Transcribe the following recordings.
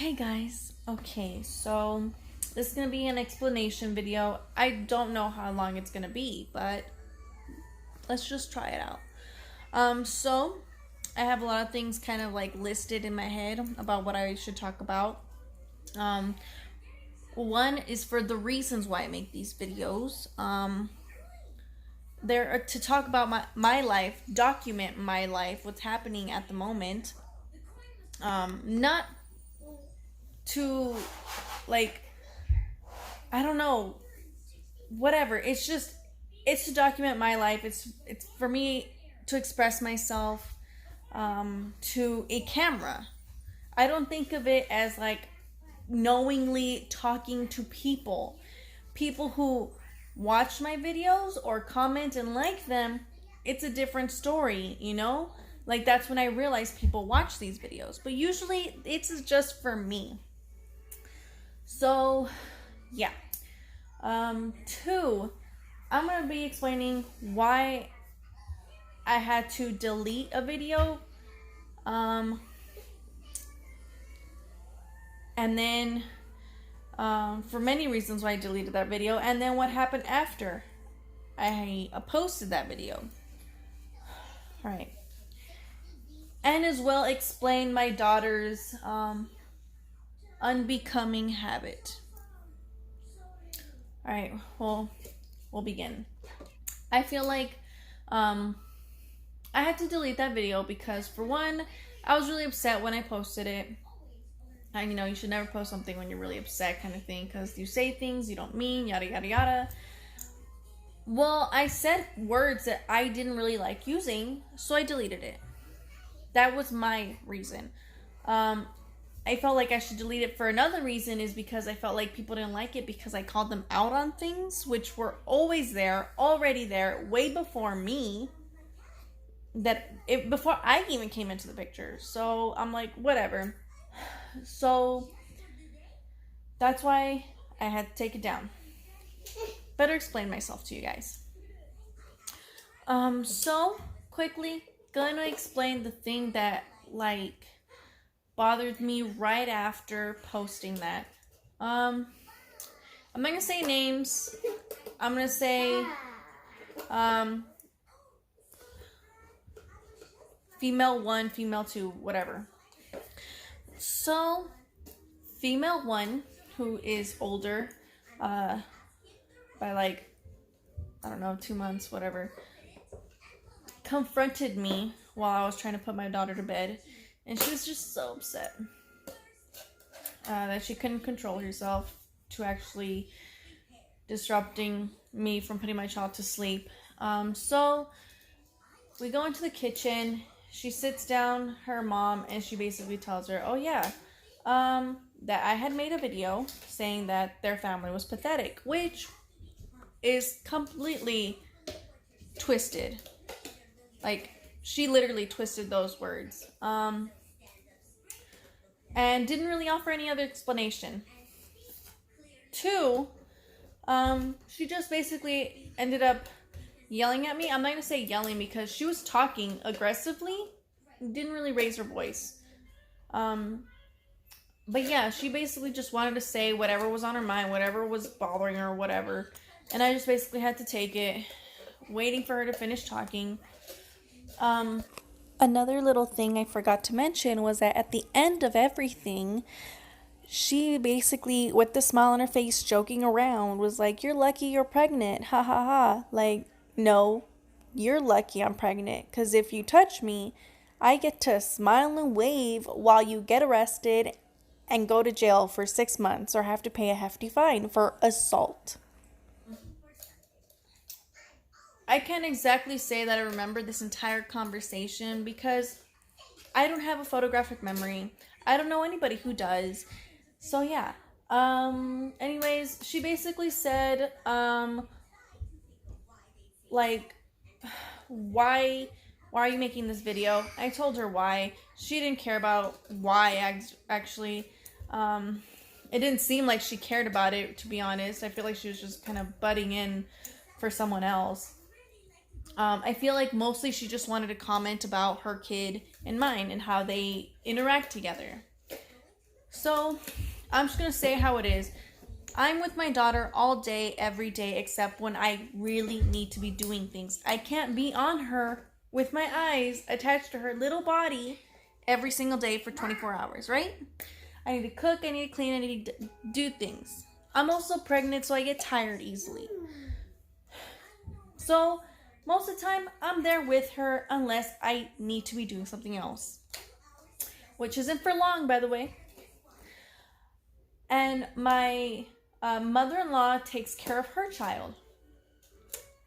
Hey guys, okay, so this is gonna be an explanation video. I don't know how long it's gonna be, but let's just try it out. So I have a lot of things kind of like listed in my head about what I should talk about. Um, One is for the reasons why I make these videos. There are to talk about my life, document my life, what's happening at the moment. Not to like I don't know, whatever. It's to document my life. It's for me to express myself to a camera. I don't think of it as like knowingly talking to people who watch my videos or comment and like them. It's a different story, you know? Like that's when I realize people watch these videos, but usually it's just for me. So yeah. Two, I'm gonna be explaining why I had to delete a video. And then for many reasons why I deleted that video, and then what happened after I posted that video. Alright. And as well explain my daughter's unbecoming habit. Alright, well, we'll begin. I feel like I had to delete that video because, for one, I was really upset when I posted it. And, you should never post something when you're really upset kind of thing, because you say things you don't mean, yada, yada, yada. Well, I said words that I didn't really like using, so I deleted it. That was my reason. I felt like I should delete it for another reason, is because I felt like people didn't like it because I called them out on things which were always there, already there, way before me. Before I even came into the picture. So I'm like, whatever. So that's why I had to take it down. Better explain myself to you guys. So quickly gonna explain the thing that bothered me right after posting that. I'm not gonna say names. I'm gonna say female 1, female 2, whatever. So, female 1, who is older, by 2 months, whatever, confronted me while I was trying to put my daughter to bed, and she was just so upset that she couldn't control herself to actually disrupting me from putting my child to sleep. So we go into the kitchen. She sits down her mom, and she basically tells her, oh yeah, that I had made a video saying that their family was pathetic, which is completely twisted. She literally twisted those words. And didn't really offer any other explanation. 2, she just basically ended up yelling at me. I'm not going to say yelling because she was talking aggressively. Didn't really raise her voice. But yeah, she basically just wanted to say whatever was on her mind, whatever was bothering her, whatever. And I just basically had to take it, waiting for her to finish talking. Another little thing I forgot to mention was that at the end of everything, she basically, with the smile on her face, joking around, was like, you're lucky you're pregnant, ha ha ha. No, you're lucky I'm pregnant, because if you touch me, I get to smile and wave while you get arrested and go to jail for 6 months or have to pay a hefty fine for assault. I can't exactly say that I remember this entire conversation because I don't have a photographic memory. I don't know anybody who does. So yeah. Anyways, she basically said, why are you making this video? I told her why. She didn't care about why, actually. It didn't seem like she cared about it, to be honest. I feel like she was just kind of butting in for someone else. I feel like mostly she just wanted to comment about her kid and mine and how they interact together. So I'm just gonna say how it is. I'm with my daughter all day, every day, except when I really need to be doing things. I can't be on her with my eyes attached to her little body every single day for 24 hours, right? I need to cook, I need to clean, I need to do things. I'm also pregnant, so I get tired easily. So most of the time, I'm there with her unless I need to be doing something else. Which isn't for long, by the way. And my mother-in-law takes care of her child,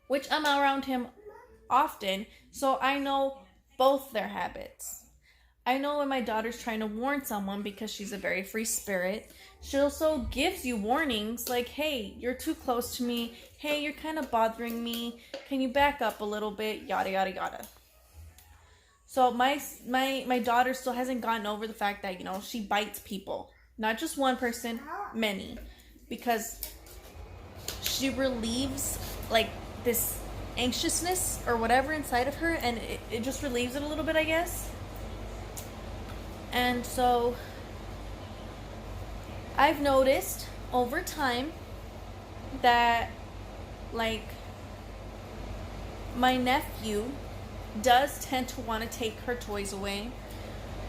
which I'm around him often, so I know both their habits. I know when my daughter's trying to warn someone because she's a very free spirit. She also gives you warnings like, hey, you're too close to me. Hey, you're kind of bothering me. Can you back up a little bit? Yada, yada, yada. So my daughter still hasn't gotten over the fact that, she bites people. Not just one person, many. Because she relieves, like, this anxiousness or whatever inside of her, and it just relieves it a little bit, I guess. And so I've noticed over time that, like, my nephew does tend to want to take her toys away.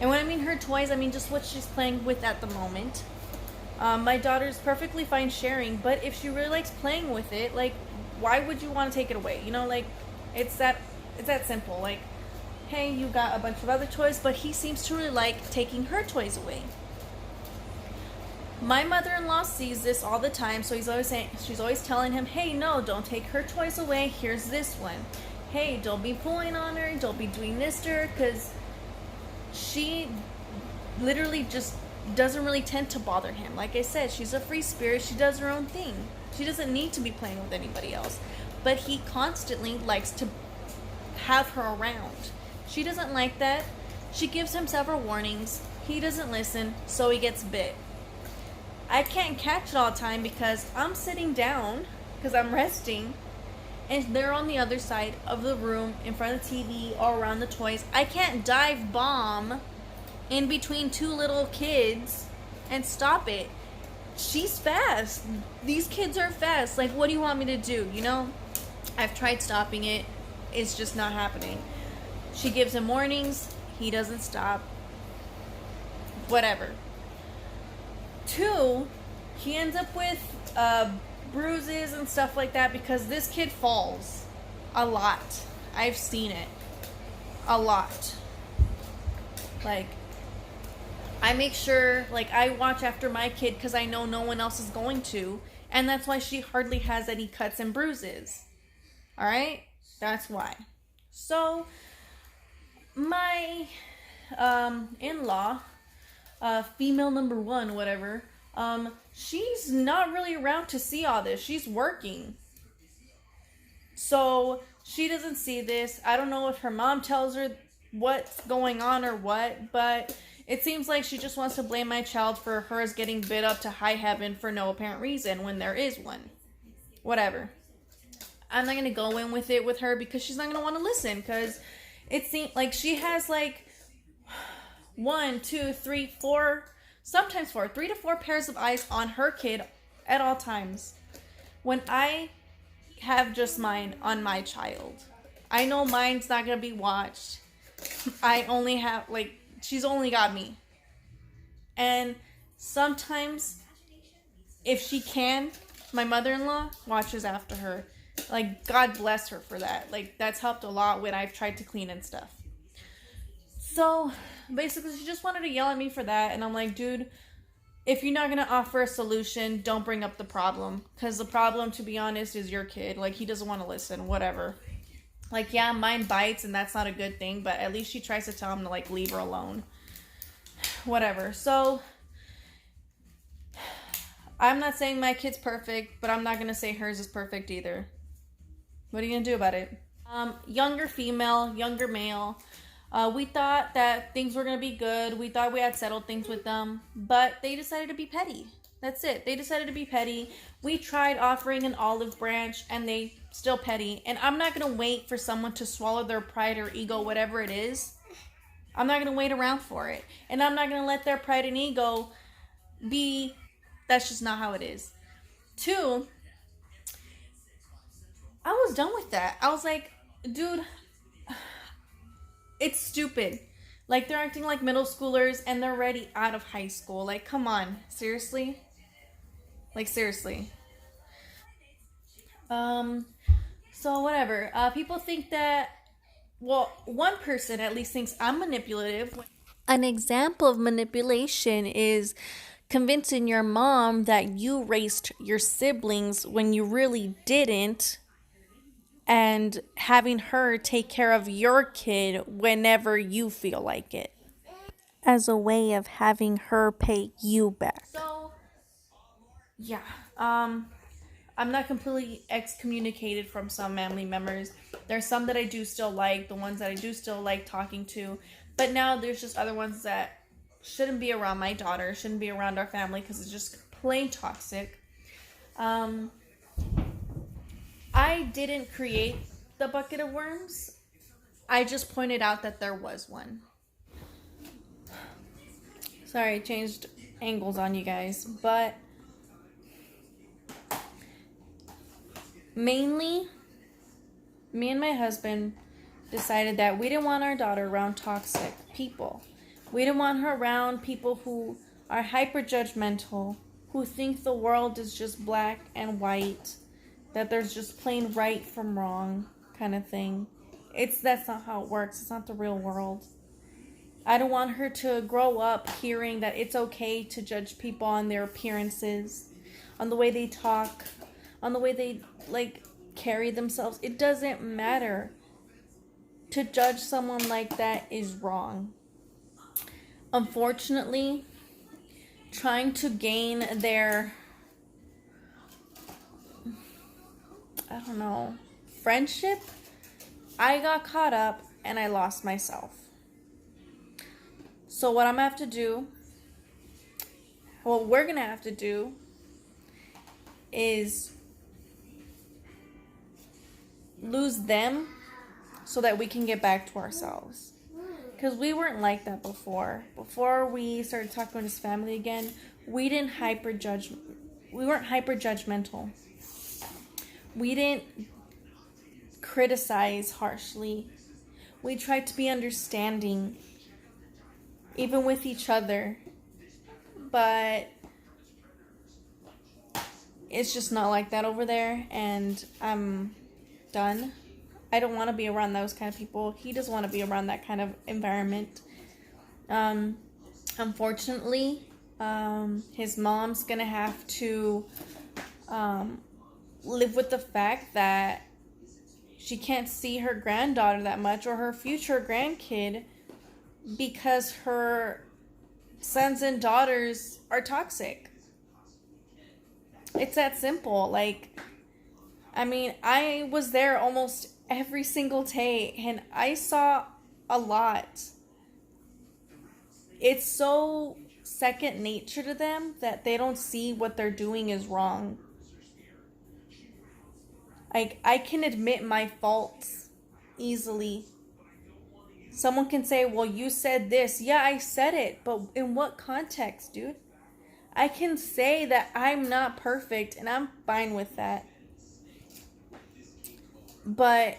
And when I mean her toys, I mean just what she's playing with at the moment. My daughter's perfectly fine sharing, but if she really likes playing with it, like, why would you want to take it away? It's that simple. Like, hey, you got a bunch of other toys, but he seems to really like taking her toys away. My mother-in-law sees this all the time, so she's always telling him, hey, no, don't take her toys away. Here's this one. Hey, don't be pulling on her. Don't be doing this to her, because she literally just doesn't really tend to bother him. Like I said, she's a free spirit. She does her own thing. She doesn't need to be playing with anybody else. But he constantly likes to have her around. She doesn't like that. She gives him several warnings. He doesn't listen, so he gets bit. I can't catch it all the time because I'm sitting down because I'm resting, and they're on the other side of the room in front of the TV or around the toys. I can't dive bomb in between two little kids and stop it. She's fast. These kids are fast. Like, what do you want me to do? I've tried stopping it. It's just not happening. She gives him warnings. He doesn't stop. Whatever. 2, he ends up with bruises and stuff like that because this kid falls a lot. I've seen it. A lot. Like, I make sure, like, I watch after my kid because I know no one else is going to. And that's why she hardly has any cuts and bruises. Alright? That's why. So, my in-law, female number 1, whatever, she's not really around to see all this. She's working. So, she doesn't see this. I don't know if her mom tells her what's going on or what, but it seems like she just wants to blame my child for hers getting bit up to high heaven for no apparent reason when there is one. Whatever. I'm not going to go in with it with her because she's not going to want to listen, because it seems like she has like 1, 2, 3, 4, sometimes 4, 3 to 4 pairs of eyes on her kid at all times. When I have just mine on my child, I know mine's not going to be watched. I only have, like, she's only got me. And sometimes, if she can, my mother-in-law watches after her. Like, God bless her for that. Like, that's helped a lot when I've tried to clean and stuff. So, basically, she just wanted to yell at me for that. And I'm like, dude, if you're not going to offer a solution, don't bring up the problem. Because the problem, to be honest, is your kid. Like, he doesn't want to listen, whatever. Like, yeah, mine bites, and that's not a good thing. But at least she tries to tell him to, like, leave her alone. Whatever. So, I'm not saying my kid's perfect, but I'm not going to say hers is perfect either. What are you going to do about it? Younger female, younger male. We thought that things were going to be good. We thought we had settled things with them. But they decided to be petty. That's it. They decided to be petty. We tried offering an olive branch, and they still petty. And I'm not going to wait for someone to swallow their pride or ego, whatever it is. I'm not going to wait around for it. And I'm not going to let their pride and ego B, that's just not how it is. 2, I was done with that. I was like, dude, it's stupid. Like, they're acting like middle schoolers and they're already out of high school. Like, come on. Seriously? Like, seriously. So whatever. People think that, well, one person at least thinks I'm manipulative. An example of manipulation is convincing your mom that you raised your siblings when you really didn't, and having her take care of your kid whenever you feel like it, as a way of having her pay you back. So, yeah. I'm not completely excommunicated from some family members. There's some that I do still like, the ones that I do still like talking to. But now there's just other ones that shouldn't be around my daughter, shouldn't be around our family because it's just plain toxic. I didn't create the bucket of worms. I just pointed out that there was one. Sorry, I changed angles on you guys. But mainly, me and my husband decided that we didn't want our daughter around toxic people. We didn't want her around people who are hyper judgmental, who think the world is just black and white, that there's just plain right from wrong kind of thing. That's not how it works. It's not the real world. I don't want her to grow up hearing that it's okay to judge people on their appearances, on the way they talk, on the way they carry themselves. It doesn't matter. To judge someone like that is wrong. Unfortunately, trying to gain their, friendship, I got caught up and I lost myself. So what we're going to have to do is lose them so that we can get back to ourselves. Because we weren't like that before. Before we started talking with his family again, we weren't hyper judgmental. We didn't criticize harshly. We tried to be understanding, even with each other. But it's just not like that over there, and I'm done. I don't want to be around those kind of people. He doesn't want to be around that kind of environment. Unfortunately, his mom's gonna have to live with the fact that she can't see her granddaughter that much or her future grandkid because her sons and daughters are toxic. It's that simple. I was there almost every single day and I saw a lot. It's so second nature to them that they don't see what they're doing is wrong. I can admit my faults easily. Someone can say, well, you said this. Yeah, I said it, but in what context, dude? I can say that I'm not perfect and I'm fine with that. But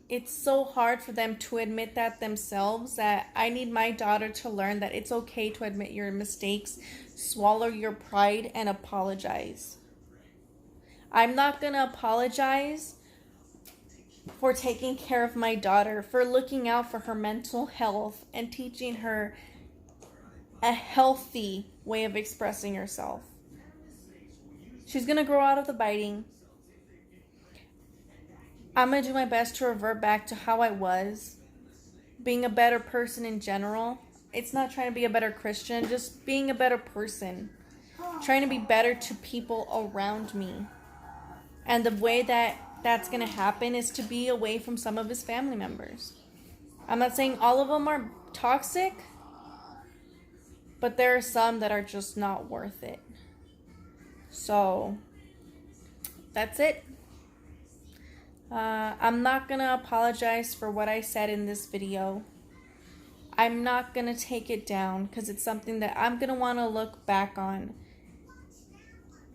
it's so hard for them to admit that themselves, that I need my daughter to learn that it's okay to admit your mistakes, swallow your pride, and apologize. I'm not going to apologize for taking care of my daughter, for looking out for her mental health and teaching her a healthy way of expressing herself. She's going to grow out of the biting. I'm going to do my best to revert back to how I was, being a better person in general. It's not trying to be a better Christian, just being a better person. Trying to be better to people around me. And the way that that's going to happen is to be away from some of his family members. I'm not saying all of them are toxic, but there are some that are just not worth it. So, that's it. I'm not going to apologize for what I said in this video. I'm not going to take it down because it's something that I'm going to want to look back on.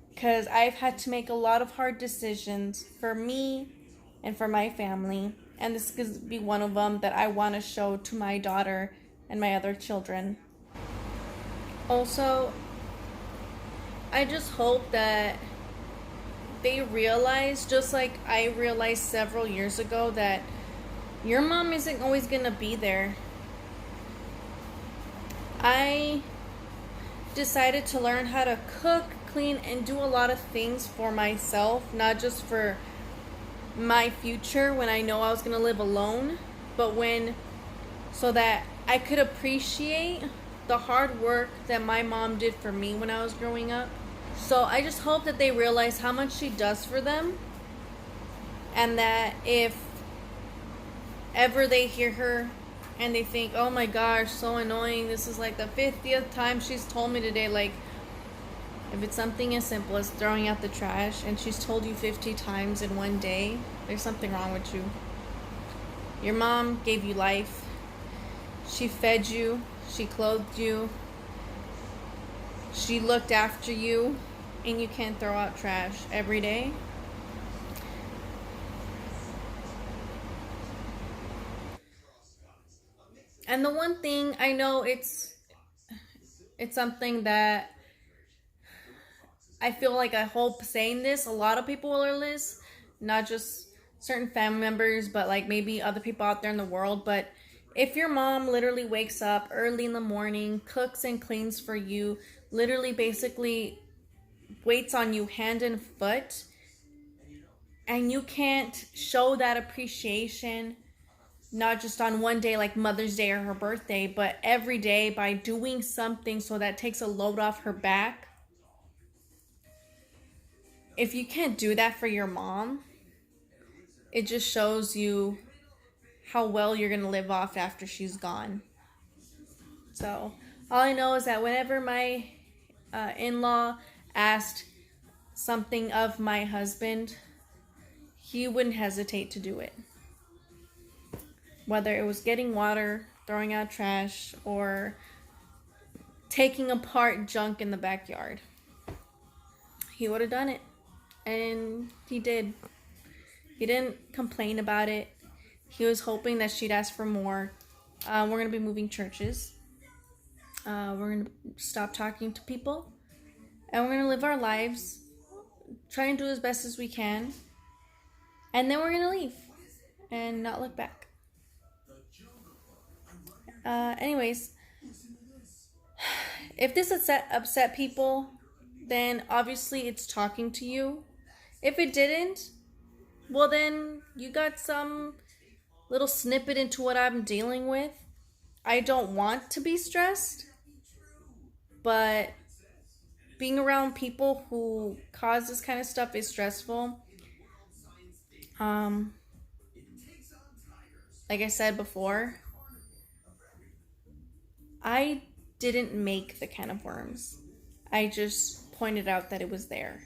Because I've had to make a lot of hard decisions for me and for my family. And this could be one of them that I want to show to my daughter and my other children. Also, I just hope that they realize, just like I realized several years ago, that your mom isn't always going to be there. I decided to learn how to cook, clean, and do a lot of things for myself, not just for my future when I know I was going to live alone, but so that I could appreciate the hard work that my mom did for me when I was growing up. So I just hope that they realize how much she does for them, and that if ever they hear her and they think, oh my gosh, so annoying, this is like the 50th time she's told me today, like, if it's something as simple as throwing out the trash and she's told you 50 times in one day, there's something wrong with you. Your mom gave you life. She fed you. She clothed you. She looked after you. And you can't throw out trash every day. And the one thing I know, it's something that I feel like, I hope saying this, a lot of people will learn this, not just certain family members, but like maybe other people out there in the world. But if your mom literally wakes up early in the morning, cooks and cleans for you, literally basically waits on you hand and foot, and you can't show that appreciation, not just on one day like Mother's Day or her birthday, but every day by doing something so that takes a load off her back. If you can't do that for your mom, it just shows you how well you're going to live off after she's gone. So all I know is that whenever my in-law asked something of my husband, he wouldn't hesitate to do it. Whether it was getting water, throwing out trash, or taking apart junk in the backyard, he would have done it. And he did. He didn't complain about it. He was hoping that she'd ask for more. We're going to be moving churches. We're going to stop talking to people. And we're going to live our lives, try and do as best as we can. And then we're going to leave and not look back. Anyways, if this upset people, then obviously it's talking to you. If it didn't, well then you got some little snippet into what I'm dealing with. I don't want to be stressed, but being around people who cause this kind of stuff is stressful. Like I said before, I didn't make the can of worms. I just pointed out that it was there.